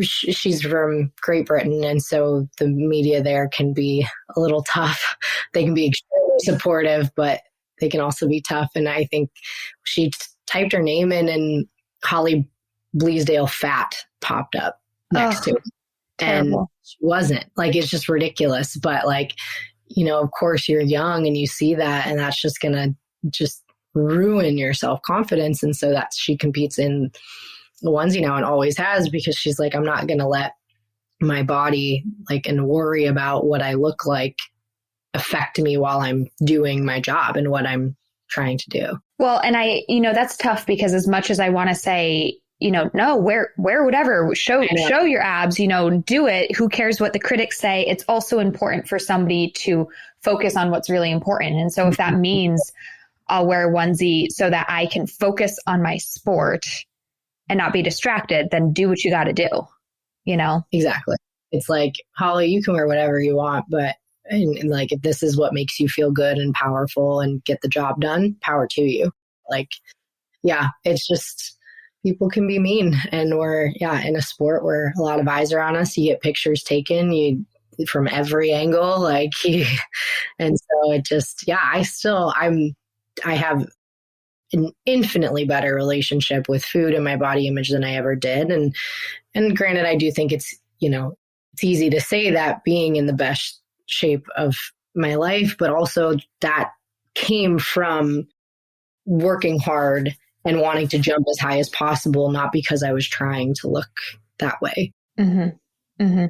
[SPEAKER 3] she's from Great Britain, and so the media there can be a little tough. They can be extremely supportive, but they can also be tough. And I think she typed her name in, and Holly Bleasdale fat popped up next to it.
[SPEAKER 1] Terrible.
[SPEAKER 3] And she wasn't. Like, it's just ridiculous. But like, of course you're young and you see that, and that's just going to just ruin your self-confidence. And so she competes in the onesie now, and always has, because she's like, I'm not going to let my body and worry about what I look like affect me while I'm doing my job and what I'm trying to do.
[SPEAKER 1] Well, and that's tough, because as much as I want to say, no, wear whatever, show your abs, do it. Who cares what the critics say? It's also important for somebody to focus on what's really important. And so if that means I'll wear a onesie so that I can focus on my sport and not be distracted, then do what you got to do,
[SPEAKER 3] Exactly. It's like, Holly, you can wear whatever you want, but and like, if this is what makes you feel good and powerful and get the job done, power to you. Like, yeah, it's just, people can be mean. And we're, in a sport where a lot of eyes are on us, you get pictures taken from every angle, and so it just, I have an infinitely better relationship with food and my body image than I ever did. And granted, I do think it's, it's easy to say that, being in the best shape of my life, but also that came from working hard and wanting to jump as high as possible, not because I was trying to look that way.
[SPEAKER 1] Mm-hmm. Mm-hmm.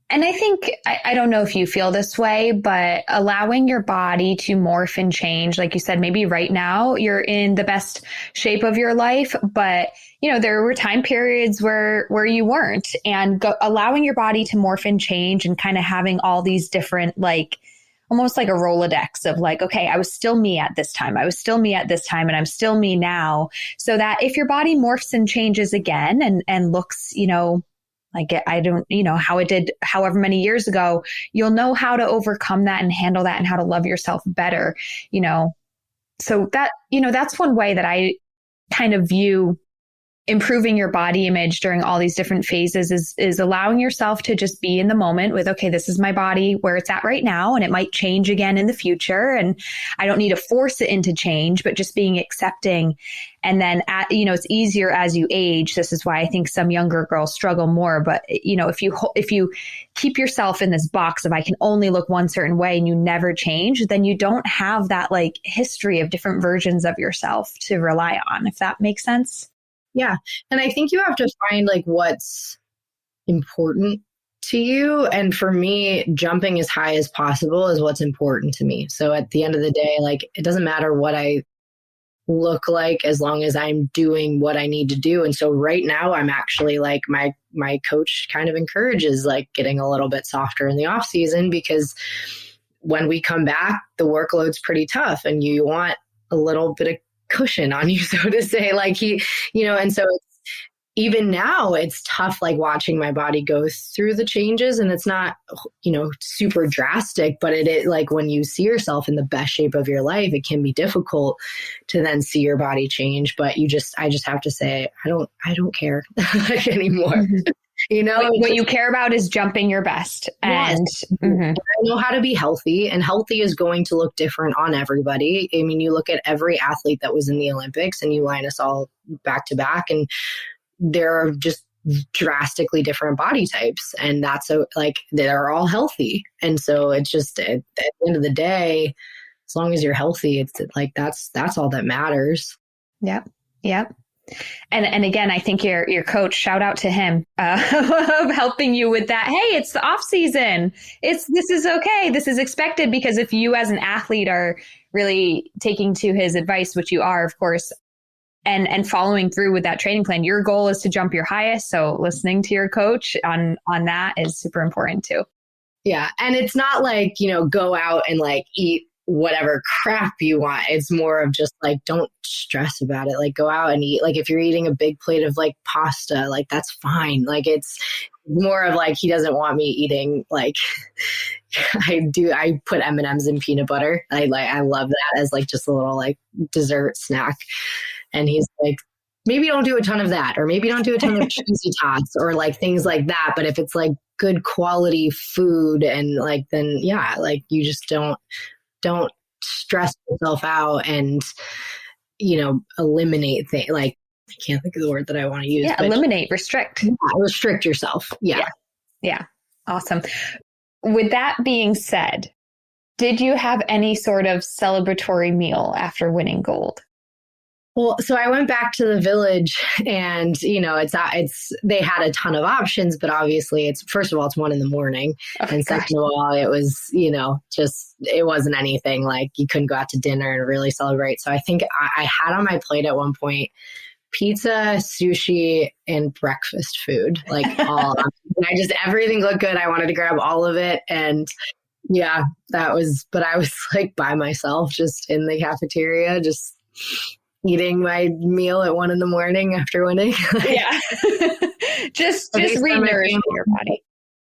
[SPEAKER 1] And I think, I don't know if you feel this way, but allowing your body to morph and change, like you said, maybe right now you're in the best shape of your life, but there were time periods where you weren't, and allowing your body to morph and change, and kind of having all these different, almost like a Rolodex of like, okay, I was still me at this time. I was still me at this time, and I'm still me now. So that if your body morphs and changes again and looks, like I don't, how it did however many years ago, you'll know how to overcome that and handle that, and how to love yourself better, So that, that's one way that I kind of view improving your body image during all these different phases is allowing yourself to just be in the moment with, okay, this is my body where it's at right now, and it might change again in the future. And I don't need to force it into change, but just being accepting. And then, it's easier as you age. This is why I think some younger girls struggle more. But, if you keep yourself in this box of, I can only look one certain way, and you never change, then you don't have that history of different versions of yourself to rely on, if that makes sense.
[SPEAKER 3] Yeah. And I think you have to find what's important to you. And for me, jumping as high as possible is what's important to me. So at the end of the day, like, it doesn't matter what I look like as long as I'm doing what I need to do. And so right now I'm actually like, my coach kind of encourages like getting a little bit softer in the off season, because when we come back, the workload's pretty tough and you want a little bit of cushion on you, so to say, like and so even now it's tough, like watching my body go through the changes, and it's not, super drastic, but it like when you see yourself in the best shape of your life, it can be difficult to then see your body change. But I just have to say, I don't care like anymore.
[SPEAKER 1] Mm-hmm. What you care about is jumping your best. And
[SPEAKER 3] I know how to be healthy, and healthy is going to look different on everybody. I mean, you look at every athlete that was in the Olympics and you line us all back to back, and there are just drastically different body types, and that's they're all healthy. And so it's just at the end of the day, as long as you're healthy, it's like, that's all that matters.
[SPEAKER 1] Yep. And again, I think your coach, shout out to him, of helping you with that. Hey, it's the off season. This is okay. This is expected, because if you as an athlete are really taking to his advice, which you are, of course, and following through with that training plan, your goal is to jump your highest. So listening to your coach on that is super important too.
[SPEAKER 3] Yeah. And it's not like, go out and like eat whatever crap you want. It's more of just like, don't stress about it. Like, go out and eat. Like, if you're eating a big plate of like pasta, like, that's fine. Like, it's more of like, he doesn't want me eating like I put M&Ms in peanut butter. I love that as like just a little like dessert snack. And he's like, maybe don't do a ton of that, or maybe don't do a ton of cheesy tots or like things like that. But if it's like good quality food, and like, then yeah, like, you just don't stress yourself out and, eliminate things. Like, I can't think of the word that I want to use.
[SPEAKER 1] Yeah, eliminate, restrict.
[SPEAKER 3] Yeah, restrict yourself.
[SPEAKER 1] Yeah. Awesome. With that being said, did you have any sort of celebratory meal after winning gold?
[SPEAKER 3] Well, so I went back to the village, and, they had a ton of options, but obviously first of all, it's 1 a.m. And second of all, it was, it wasn't anything like you couldn't go out to dinner and really celebrate. So I think I had on my plate at one point pizza, sushi, and breakfast food, like all. Everything looked good. I wanted to grab all of it. And yeah, but I was like by myself, just in the cafeteria, just eating my meal at 1 a.m. after winning.
[SPEAKER 1] Yeah. just re-nourishing your body.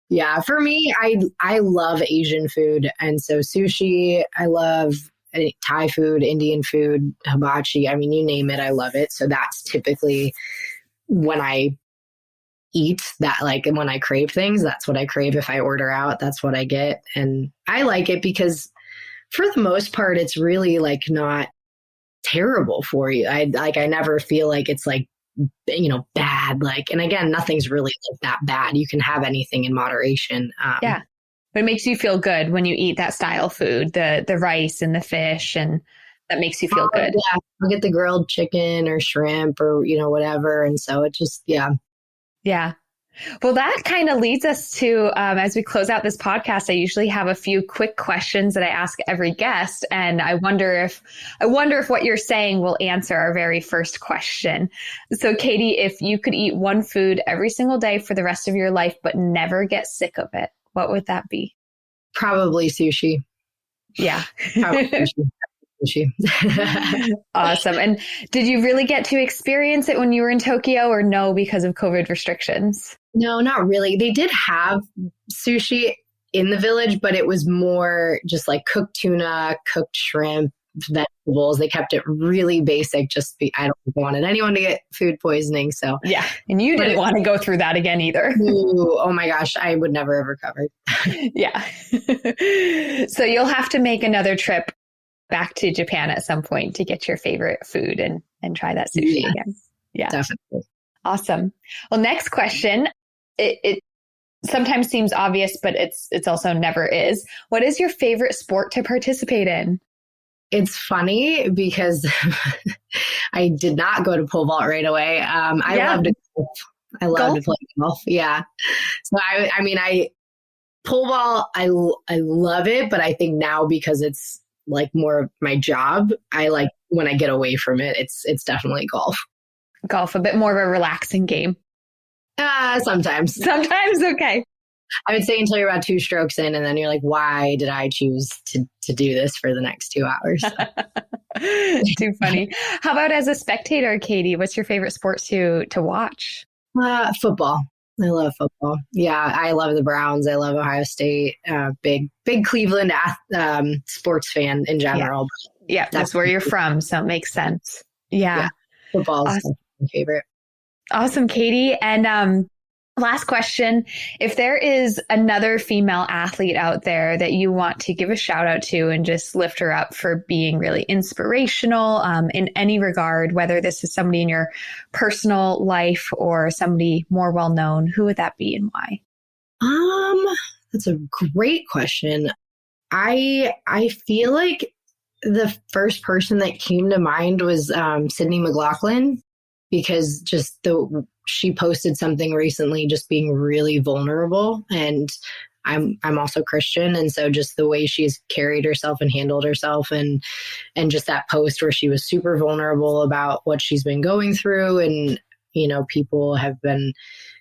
[SPEAKER 3] Yeah. For me, I love Asian food. And so sushi, I love Thai food, Indian food, hibachi. I mean, you name it, I love it. So that's typically when I eat that, like when I crave things, that's what I crave. If I order out, that's what I get. And I like it because for the most part, it's really like not terrible for you. I never feel like it's like, bad. Like, and again, nothing's really like that bad. You can have anything in moderation.
[SPEAKER 1] Yeah. But it makes you feel good when you eat that style food, the rice and the fish, and that makes you feel good.
[SPEAKER 3] Yeah. I'll get the grilled chicken or shrimp or, whatever. And so it just, yeah.
[SPEAKER 1] Yeah. Well, that kind of leads us to, as we close out this podcast, I usually have a few quick questions that I ask every guest. And I wonder if what you're saying will answer our very first question. So Katie, if you could eat one food every single day for the rest of your life, but never get sick of it, what would that be?
[SPEAKER 3] Probably sushi.
[SPEAKER 1] Yeah.
[SPEAKER 3] Probably sushi.
[SPEAKER 1] Awesome. And did you really get to experience it when you were in Tokyo, or no, because of COVID restrictions?
[SPEAKER 3] No, not really. They did have sushi in the village, but it was more just like cooked tuna, cooked shrimp, vegetables. They kept it really basic. I don't wanted anyone to get food poisoning. So
[SPEAKER 1] yeah. And you didn't want to go through that again either.
[SPEAKER 3] Ooh, oh my gosh. I would never have recovered.
[SPEAKER 1] Yeah. So you'll have to make another trip back to Japan at some point to get your favorite food and try that sushi again. Yeah.
[SPEAKER 3] Definitely.
[SPEAKER 1] Awesome. Well, next question. It sometimes seems obvious, but it's also never is. What is your favorite sport to participate in?
[SPEAKER 3] It's funny because I did not go to pole vault right away. I loved golf I love to play golf. Yeah. So I pole ball, I love it, but I think now because it's like more of my job, I like when I get away from it, it's definitely golf.
[SPEAKER 1] Golf, a bit more of a relaxing game.
[SPEAKER 3] Sometimes.
[SPEAKER 1] Sometimes, okay.
[SPEAKER 3] I would say until you're about 2 strokes in, and then you're like, why did I choose to do this for the next 2 hours?
[SPEAKER 1] Too funny. How about as a spectator, Katie? What's your favorite sport to watch?
[SPEAKER 3] Football. I love football. Yeah, I love the Browns. I love Ohio State. Big Cleveland sports fan in general.
[SPEAKER 1] Yeah, that's where you're from, so it makes sense. Yeah.
[SPEAKER 3] Football is my favorite.
[SPEAKER 1] Awesome, Katie. And last question. If there is another female athlete out there that you want to give a shout out to and just lift her up for being really inspirational in any regard, whether this is somebody in your personal life or somebody more well known, who would that be and why?
[SPEAKER 3] That's a great question. I feel like the first person that came to mind was Sydney McLaughlin, because she posted something recently just being really vulnerable, and I'm also Christian, and so just the way she's carried herself and handled herself, and just that post where she was super vulnerable about what she's been going through, and people have been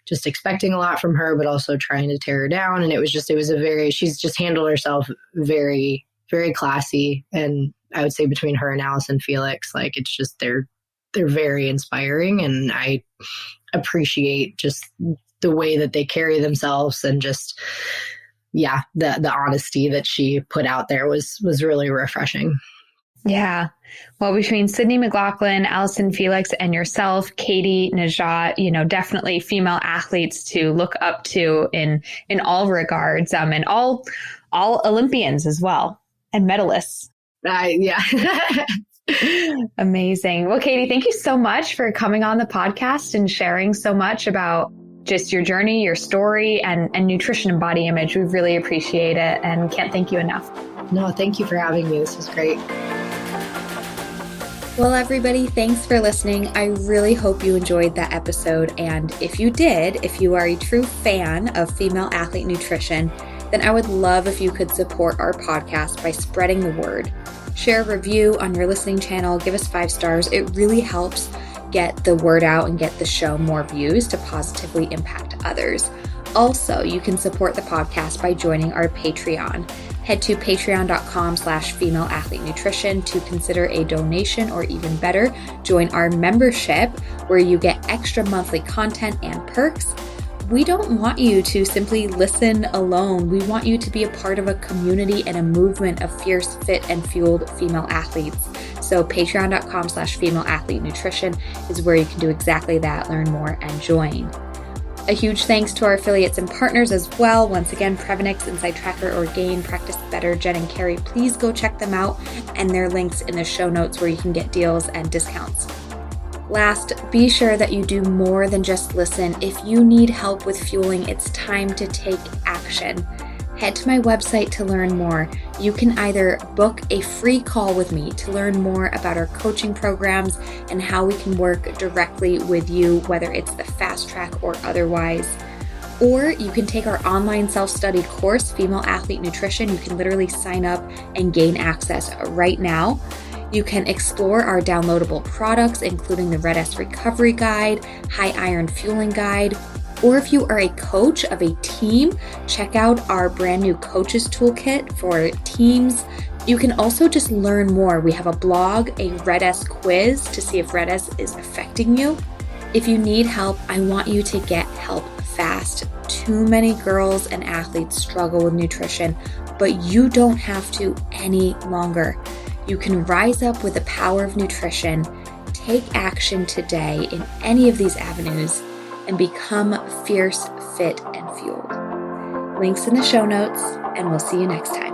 [SPEAKER 3] just expecting a lot from her but also trying to tear her down, and she's just handled herself very, very classy. And I would say between her and Allison Felix, like it's just they're very inspiring, and I appreciate just the way that they carry themselves, and just the honesty that she put out there was really refreshing.
[SPEAKER 1] Yeah. Well, between Sydney McLaughlin, Allison Felix, and yourself, Katie Nageotte, definitely female athletes to look up to in all regards, and all Olympians as well, and medalists.
[SPEAKER 3] Yeah.
[SPEAKER 1] Amazing. Well, Katie, thank you so much for coming on the podcast and sharing so much about just your journey, your story, and nutrition and body image. We really appreciate it and can't thank you enough.
[SPEAKER 3] No, thank you for having me. This was great.
[SPEAKER 2] Well, everybody, thanks for listening. I really hope you enjoyed that episode. And if you did, if you are a true fan of female athlete nutrition, then I would love if you could support our podcast by spreading the word. Share a review on your listening channel, give us 5 stars. It really helps get the word out and get the show more views to positively impact others. Also, you can support the podcast by joining our Patreon. Head to patreon.com/female athlete nutrition to consider a donation, or even better, join our membership where you get extra monthly content and perks. We don't want you to simply listen alone. We want you to be a part of a community and a movement of fierce, fit, and fueled female athletes. So patreon.com/female athlete nutrition is where you can do exactly that, learn more, and join. A huge thanks to our affiliates and partners as well. Once again, Prevenix, Inside Tracker, Orgain, Practice Better, Jen and Carrie. Please go check them out, and their links in the show notes where you can get deals and discounts. Last, be sure that you do more than just listen. If you need help with fueling, it's time to take action. Head to my website to learn more. You can either book a free call with me to learn more about our coaching programs and how we can work directly with you, whether it's the fast track or otherwise. Or you can take our online self-study course, Female Athlete Nutrition. You can literally sign up and gain access right now. You can explore our downloadable products, including the Red S Recovery Guide, High Iron Fueling Guide. Or if you are a coach of a team, check out our brand new Coaches Toolkit for teams. You can also just learn more. We have a blog, a Red S quiz to see if Red S is affecting you. If you need help, I want you to get help fast. Too many girls and athletes struggle with nutrition, but you don't have to any longer. You can rise up with the power of nutrition, take action today in any of these avenues, and become fierce, fit, and fueled. Links in the show notes, and we'll see you next time.